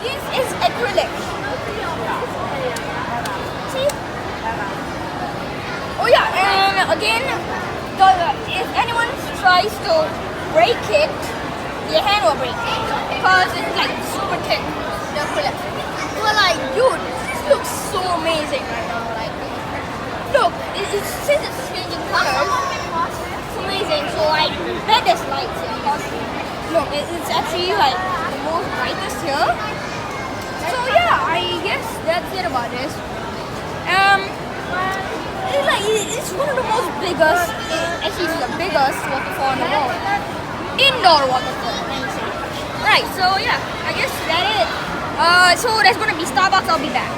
This is acrylic. See? Oh yeah, and again, if anyone tries to break it, your hand will break because it's like super thick, the acrylic. But like, dude, this looks so amazing right now. Like, look, since it's changing colors, it's amazing. So I bet there's lights here. Look, it's actually like the most brightest here. So yeah, I guess that's it about this. It's one of the most biggest, actually it's the biggest waterfall in the world. Indoor waterfall. Right, so yeah, I guess that's it. So there's gonna be Starbucks, I'll be back.